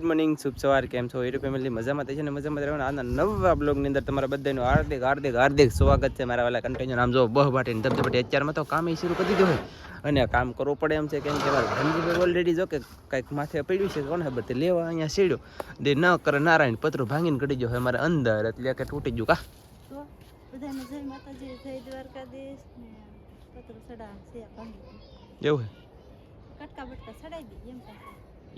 Good morning, શુભ સવાર. કેમ છો યુટ્યુબ ફેમિલી? મજામાં થઈ છે ને મજામાં રહેવાના. આના નવા બ્લોગની અંદર તમારા બધાનું હાર્દિક હાર્દિક હાર્દિક સ્વાગત છે. મારા વાલા કન્ટિન્યુ નામ જો બહ બાટીને ધબધબાટી અત્યારમાં તો કામ શરૂ કરી દીધું હોય અને કામ કરવું પડે એમ છે. કેમ કે ધનજીભાઈ ઓલરેડી જો કે કંઈક માથે પડ્યું છે, કોને ખબર તે લેવા અહીંયા સીડ્યો દે ન કરે નારાયણ પતરું ભાંગીને કડી ગયો હોય મારા અંદર, એટલે કે તૂટી ગયું. કા બધાને જય માતાજી, જય દ્વારકાધીશ ને પતરું સડા છે ભાંગી એવું કટકા બટકા સડાઈ દી એમ કહે.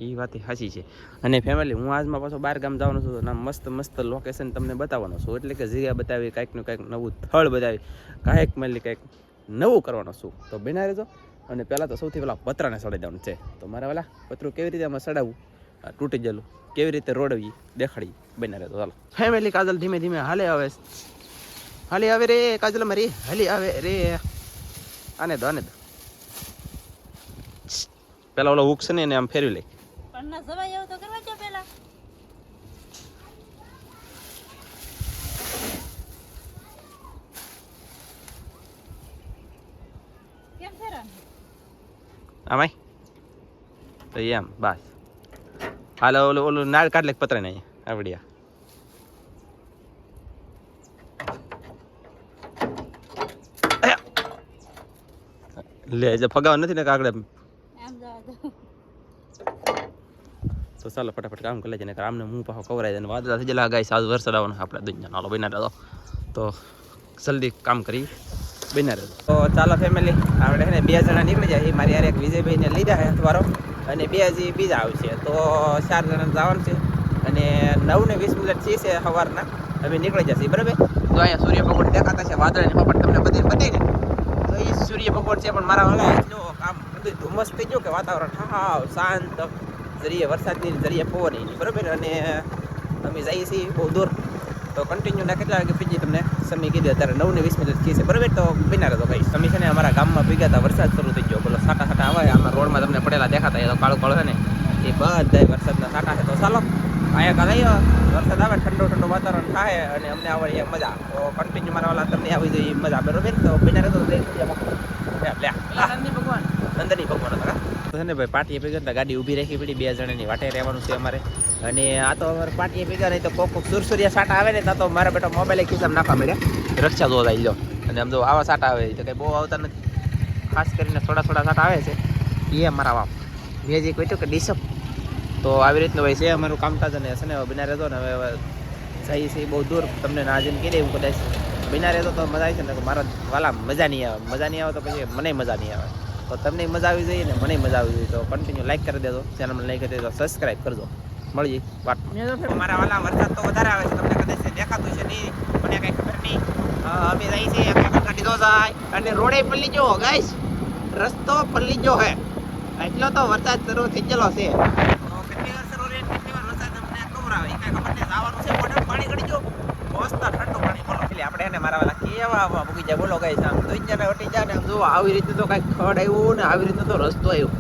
એ વાત સાચી છે. અને ફેમિલી હું આજમાં પાછો બહાર ગામ જવાનો છું. ના મસ્ત મસ્ત લોકેશન તમને બતાવવાનો છું, એટલે કે જગ્યા બતાવી, કાંઈકનું કાંઈક નવું સ્થળ બતાવી, કાંઈક મળી કંઈક નવું કરવાનો છું. તો બના રહેજો. અને પહેલાં તો સૌથી પહેલાં પતરાને સડાઈ દેવાનું છે. તો મારા વાલા પતરું કેવી રીતે આમાં સડાવવું, તૂટી ગયેલું કેવી રીતે રોડવી દેખાડી, બના રહેજો. ચાલો ફેમિલી. કાજલ ધીમે ધીમે હાલે આવે રે કાજલ મારી હાલી આવે રે. આને દો પેલા ઓલો ઉકશે ને એને આમ ફેરવી લઈ. પણ ના જવાય એવું તો કરવા જો પેલા. કેમ ફેરા આમાય તો એમ બસ હાલો. ઓલું નાળ કાઢ લે પતરા ને અહીંયા આવડિયા. લે જે ફગાવ નથી ને કાગડે. તો ચાલો ફટાફટ કામ કરી લેજે ને. આમને હું પાછો કવરાય જાય વાદળા થઈ ગયેલા. ગાય સાજ વરસાદ આવવાનો આપણે દુનિયા નાલો બના રહેતો. તો જલ્દી કામ કરી બના રહેતો. તો ચાલો ફેમિલી, આપણે છે ને 2 જણા નીકળી જાય. મારી યાર એક વિજયભાઈને લીધા છે અથવારો અને 2 હજી બીજા આવશે. તો 4 જણા જવાનું છે અને 9:20 છે સવારના અમે નીકળી જશે. બરાબર. તો અહીંયા સૂર્ય ભગવાન દેખાતા છે, વાદળની પપટ તમને બધી ને. તો એ સૂર્ય ભગવાન છે, પણ મારા વાળા એટલો કામ બધું ધુમ્મસ થઈ ગયો કે વાતાવરણ ઠાવ શાંત, જરીએ વરસાદની જરીએ પવન બરાબર. અને અમે જઈએ છીએ બહુ દૂર. તો કન્ટિન્યુ ના કેટલા વાગે પીજી તમને સમય કીધું અત્યારે 9:20 છે બરાબર. તો બિના રહેતો કઈ તમે છે ને અમારા ગામમાં ભેગા હતા, વરસાદ શરૂ થઈ ગયો. બોલો સાટા સાટા આવે આમાં રોડમાં તમને પડેલા દેખાતા. એ તો કાળું કાળું છે ને એ બધા વરસાદના સાટા છે. તો ચાલો અહીંયા કાલે વરસાદ આવે, ઠંડો ઠંડો વાતાવરણ થાય અને અમને આવે એ મજા. તો કન્ટિન્યુ મારા વાળા તમને આવી જાય મજા બરોબર. તો બિના રહેતો ભગવાન નંદની ભગવાન હતા છે ને ભાઈ. પાટીએ ભેગા ગાડી ઊભી રાખી પડી, 2 જણાની વાટે રહેવાનું છે અમારે. અને આ તો અમારે પાટીએ ભેગા નહીં તો કોક સુરસુરિયા સાટા આવે ને તો મારા બેટા મોબાઈલ ખિસ્સામાં નાખવા મળ્યા રક્ષા જોવા લો. અને આમ તો આવા સાટા આવે તો કંઈ બહુ આવતા નથી, ખાસ કરીને થોડા સાટા આવે છે એ અમારા વાપ મેં જે કહ્યું કે ડિસપ. તો આવી રીતનું ભાઈ છે અમારું કામકાજ. અને છે ને બિના રહેતો ને હવે જઈએ છીએ બહુ દૂર. તમને ના જઈને કહી દે હું કદાચ બિના રહેતો તો મજા આવી છે ને. મારા વાલા મજા નહીં આવે તો પછી મને મજા નહીં આવે. તો તમને મજા આવી જોઈએ ને મને મજા આવી જોઈએ. તો કન્ટિન્યુ લાઈક કરી દેજો, ચેનલને લાઈક કરી દેજો, સબસ્ક્રાઈબ કરજો. મળી વાત. મારા વાલા વરસાદ તો વધારે આવે છે, તમને કદાચ દેખાતું છે નહીં, મને કંઈ ખબર નહીં. અમે જઈએ છીએ કાઢી દો જાય અને રોડે પલ્લી ગયો ગાઈસ, રસ્તો પલ્લી ગયો હે એટલો તો વરસાદ શરૂ થઈ ગયેલો છે. તો કેટલી વાર શરૂ રહે કેટલી વાર વરસાદ અમને ખબર આવે એ કાંઈ ખબર નહીં. જવાનું છે મોઢે પાણી ગળી ગયો મસ્ત ઠંડુ પાણી. બોલો એટલે આપણે એને મારા વાલા કેવા મૂકી જાય. બોલો ગાઈસ આમ તો જ વટી જાય ને આમ જો આવી રીતે તો કાંઈક ખડ આવ્યું ને આવી રીતે તો રસ્તો આવ્યો.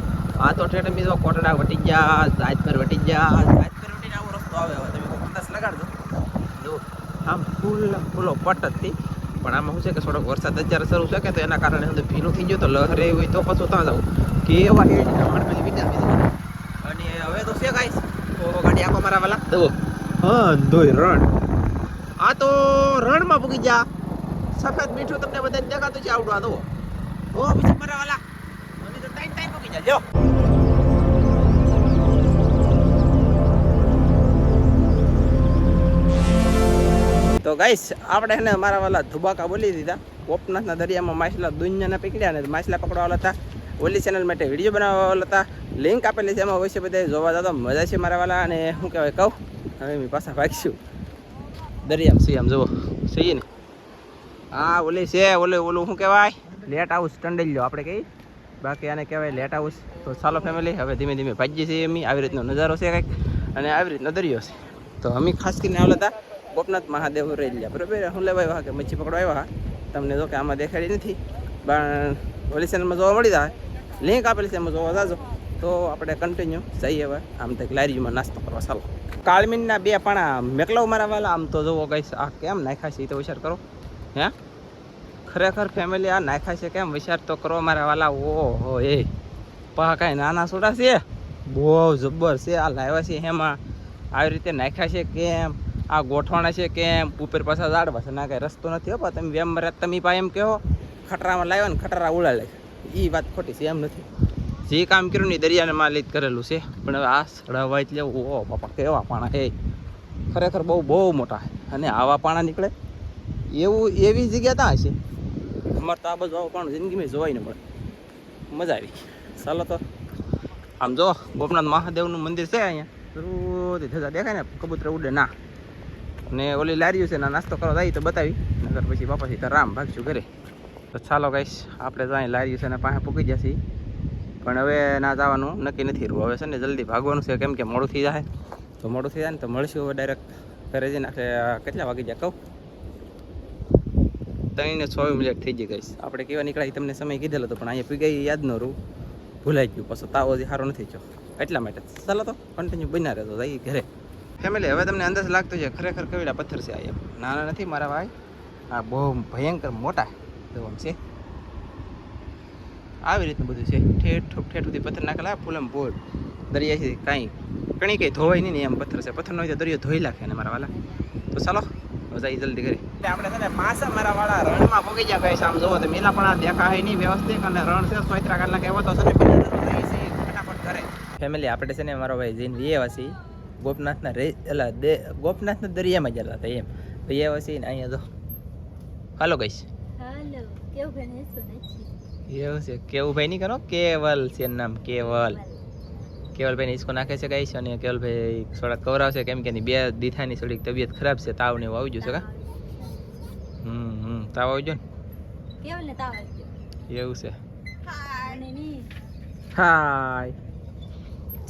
આ તો ઠેઠ બી તો કોટડા વટી ગયા, રાજપર વટી ગયા, રાજપર વટીને આવો રસ્તો આવે. હવે તમે કોઈ અંદાજ લગાડજો. જો આમ ફૂલો પટ હતી, પણ આમાં શું છે કે થોડોક વરસાદ અત્યારે શરૂ છે કે તો એના કારણે અંદર ભીનું થઈ ગયું. તો લહેરે હોય તો પાછું ત્યાં જવું કેવા અને હવે તો છે ગાઈસ. તો ગાડી આખો મારા વાલા દો હા ધોઈ રણ. આ તો રણમાં પૂગી ગયા. સફેદ મીઠું તમને બધાને દેખાતું છે આવડું. આ દો ઓ બીજું મારા વાલા અમે તો ટાઈમ પૂગી જાય. જો તો ગાઈસ આપણે એને મારા વાલા ધુબાકા બોલી દીધા. કોપનાથના દરિયામાં માછલા દુનિયાના પકડ્યા ને માછલા પકડવાવાળા હતા. ઓલી ચેનલ માટે વિડીયો બનાવવાવાળા હતા. લિંક આપેલી છે, એમાં અવશ્ય બધા જોવા જતો મજા છે મારા વાલા. અને શું કહેવાય કહું હવે મેં પાછા ભાગીશું દરિયામાં. સી આમ જુઓ સહી ને હા ઓલી છે ઓલું શું કહેવાય લેટ હાઉસ ટંડેલ્યો આપણે કહીએ, બાકી આને કહેવાય લેટ હાઉસ. તો ચાલો ફેમિલી હવે ધીમે ધીમે ભાગીએ છીએ. એમ આવી રીતનો નજારો છે કંઈક અને આવી રીતનો દરિયો છે. તો અમે ખાસ કરીને આવેલા હતા ગોપનાથ મહાદેવ રહી ગયા બરાબર. હું લેવા આવ્યા કે મચ્છી પકડવા આવ્યા. તમને જો કે આમાં દેખાડી નથી, પણ ઓલી ચેનલમાં જોવા મળી જાય. લિંક આપેલી છે એમાં જોવા જાજો. તો આપણે કન્ટિન્યુ જઈએ હવે આમ તો લારીમાં નાસ્તો કરવા. ચાલો કાળમીનના 2 પાણા મેકલાવ મારા વાલા. આમ તો જોવો ગઈશ આ કેમ નાખ્યા છે એ તો વિચાર કરો. હે ખરેખર ફેમિલી આ નાખ્યા છે કેમ વિચાર તો કરો મારા વાલા. ઓહો એ પા કાંઈ નાના છોડા છે બહુ જબ્બર છે. આ લાવ્યા છે એમાં આવી રીતે નાખ્યા છે કેમ, આ ગોઠવાણા છે કેમ, ઉપર પાછા ઝાડવા છે, ના કાંઈ રસ્તો નથી હો. પણ તમે વેમ તમે પા એમ કહો ખટરામાં લાવ્યો ને ખટરા ઉડાડે, એ વાત ખોટી છે, એમ નથી. જે કામ કર્યું ને દરિયાને માં લીધ કરેલું છે. પણ હવે આ સડાવાય લેવું, ઓ બાપા કેવા પાણા હે, ખરેખર બહુ બહુ મોટા. અને આવા પાણા નીકળે એવું એવી જગ્યા ત્યાં હશે. અમારે તો આ બધું આવું પાણું જિંદગીમાં જોવાય ને મળે. મજા આવી. ચાલો તો આમ જો ગોપનાથ મહાદેવનું મંદિર છે અહીંયા, રોજ ધજા દેખાય ને, કબૂતર ઉડે ના. ને ઓલી લારીઓ છે ના, નાસ્તો કરવા જાય તો બતાવી, નગર પછી બાપાથી તો રામ ભાગશું ઘરે. તો ચાલો ગાઈશ, આપણે તો અહીં લારીઓ છે ને પાસે પૂકી જશે. પણ હવે ના જવાનું નક્કી નથી રહ્યું. હવે છે ને જલ્દી ભાગવાનું છે, કેમ કે મોડું થઈ જાય. તો મોડું થઈ જાય ને તો મળશું હવે ડાયરેક્ટ ઘરે જઈને. આપણે કેટલા વાગી જાય કહું, 3:06 મિનિટ થઈ ગઈ ગાઈશ. આપણે કેવા નીકળ્યા તમને સમય કીધેલો હતો, પણ અહીંયા પીગાઈ યાદ ન રહું, ભૂલાઈ ગયું. પાછો તાવ હજી સારો નથી થયો એટલા માટે. ચાલો તો કન્ટિન્યુ બન્યા રહેતો જઈએ ઘરે. ફેમિલી હવે તમને અંદાજ લાગતો છે ખરેખર કેવડા પથ્થર છે આ. એમ નાના નથી મારા ભાઈ, આ બહુ ભયંકર મોટા દવામ છે. આવી રીતનું બધું છે, ઠેઠ ઠેઠ સુધી પથ્થર નાખેલા, ફૂલમ ફૂલ. દરિયાથી કાંઈ કંઈ ધોવાય નહીં ને એમ પથ્થર છે. પથ્થર નો હોય તો દરિયો ધોઈ નાખે ને મારા વાલા. તો ચાલો જઈ જલ્દી કરી. આપણે છે ને પાછા મારા વાળા રણમાં પહોંચી ગયા ગાઈસ. આમ જોવો તો મેલા પણ દેખાય નહીં વ્યવસ્થિત, અને રણ છે સોયત્રા કલાક એવો તો છે ને ફટાફટ કરે. ફેમિલી આપણે છે ને મારો ભાઈ જઈને વિયેવાસી ગોપનાથના ગોપનાથના દરિયામાં જતા હતા એમ વિયેવાસી ને અહીંયા જો. હાલો ગાઈસ. હાલો કેવું ભાઈ હેસો નથી એવું છે, કેવું ભાઈ નહીં કરો, કેવલ છે નામ, કેવલ. કેવલભાઈને હિસકો નાખે છે ગાઈસ. અને કેવલભાઈ થોડાક કવરાવશે, કેમ કે એની 2 દીથાની થોડીક તબિયત ખરાબ છે, તાવ ને એવું આવી ગયું છે કા. તાવ આવી ગયો ને, કેવું ને તાવ આવી ગયો એવું છે. અને ની હાય.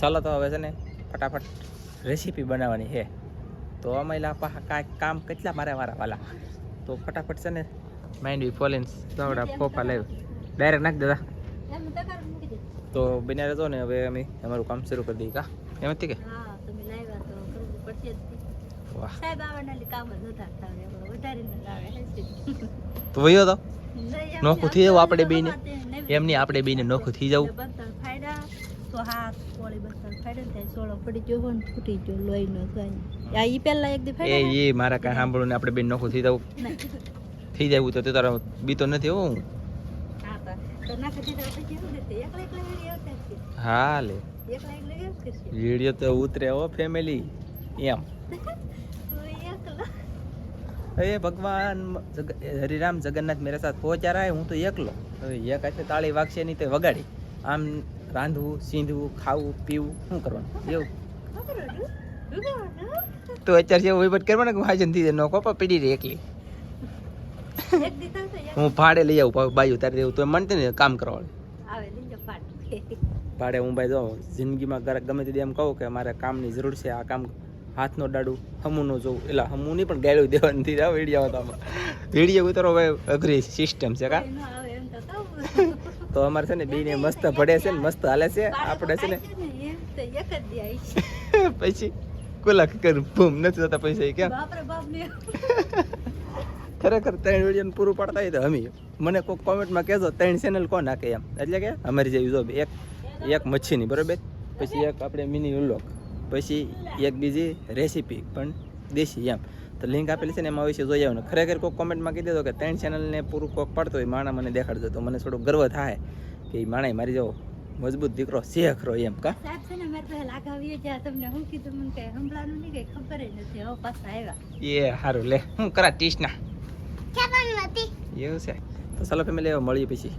ચાલો તો હવે છે ને ફટાફટ રેસીપી બનાવવાની છે. તો અમાયલા કાંઈક કામ કેટલા મારે મારા વાલા. તો ફટાફટ છે ને માઇન્ડ બી ફોલિન્સ થોડા ફોફા લાવ્યો ડાયરેક્ટ નાખ દાદા. એમ તો કર મૂકી દે. તો બન્યા રહેતો ને, હવે અમે અમારું કામ શરૂ કરી દઈએ કા. એમ જ કે હા તમે લાવ્યા તો કરવું પડશે જ. વાહ, સાહેબ આવવાના કામ જ નતા થાવે, વધારે ન લાવે. તો વયો તો નોખું થઈ જવું આપણે બેને. એમ નહીં, આપણે બેને નોખું થઈ જવું. બંતર ફાયડા તો હાથ પોળી બંતર ફાયડા ને સોળો પડી ગયો ને ફૂટી ગયો, લોહી નો જાય. આ ઈ પહેલા એક દી ફાયડા એ મારા કાંઈ સાંભળું ને આપણે બેન નોખું થઈ જવું. થઈ જવું તો તારો બીતો નથી હો હું. હા તો ના કદી તો પછી એવું દેતે એકલા એકલા વિડિયો આવતા છે. હા લે, એકલા એકલા કેમ કરશે વિડીયો તો ઉતરે હો ફેમિલી એમ. કોઈ એકલા અરે ભગવાન હરિરામ જગન્નાથ મેરે સાથ હો ચાર આય, હું તો એકલો. હવે એક હાથે તાળી વાગશે નહીં તો વગાડી. આમ રાંધવું, સીંધવું, ખાવું, પીવું, શું કરવાનું એવું તો અત્યારે જેવું વહીવટ કરવાનો કે હાજન થી નો કોપા પડી રહી એકલી. એક દી તો હું ભાડે લઈ આવું બાયું તારે દેવું તો મનતે ને કામ કરવાનું. આવે લીજો પાટ ભાડે હું ભાઈ જો જિંદગીમાં ગમે તે એમ કહું કે મારે કામની જરૂર છે, આ કામ હાથનો ડાડું હમુનો જોવું, એટલે હમું નહીં પણ ગાળું દેવાનું નથી. વિડીયો આવતા વિડીયો ઉતારો ભાઈ અઘરી સિસ્ટમ છે કા. ન આવે એમ તો કહું તો અમારે છે ને બેને મસ્ત ભડે છે ને મસ્ત હાલે છે. આપણે છે ને એમ તો એક જ દી આવી પછી કોલા કર બૂમ નથી થતા પૈસા એ ક્યાં. બાપ રે બાપ ને ખરેખર 3 વિડીયો પૂરું પાડતા હોય તો અમે મને કોઈ કોમેન્ટમાં કહેજો 3 ચેનલ કોણ નાખે એમ. એટલે કે અમારી જેવી જો એક મચ્છીની બરોબર, પછી એક આપણે મિની વ્લોગ, પછી એક બીજી રેસીપી પણ દેશી એમ. તો લિંક આપેલી છે ને એમાં વિશે જોઈ આવવાનું. ખરેખર કોઈ કોમેન્ટમાં કહી દેજો કે 3 ચેનલને પૂરું કોક પડતો હોય માણા મને દેખાડજો, તો મને થોડો ગર્વ થાય કે એ માણા મારી જેવો મજબૂત દીકરો છે ખરો એમ કા. સાહેબ છે ને મારે પહેલા લાગાવીએ જ્યાં તમને હું કીધું મને કઈ સંભળાનું નહીં, કઈ ખબર નથી. હવે પાછા આવ્યા એ સારું લે હું કરા ટીશ ના એવું છે. તો ચાલો ફેમિલી મળીએ પછી.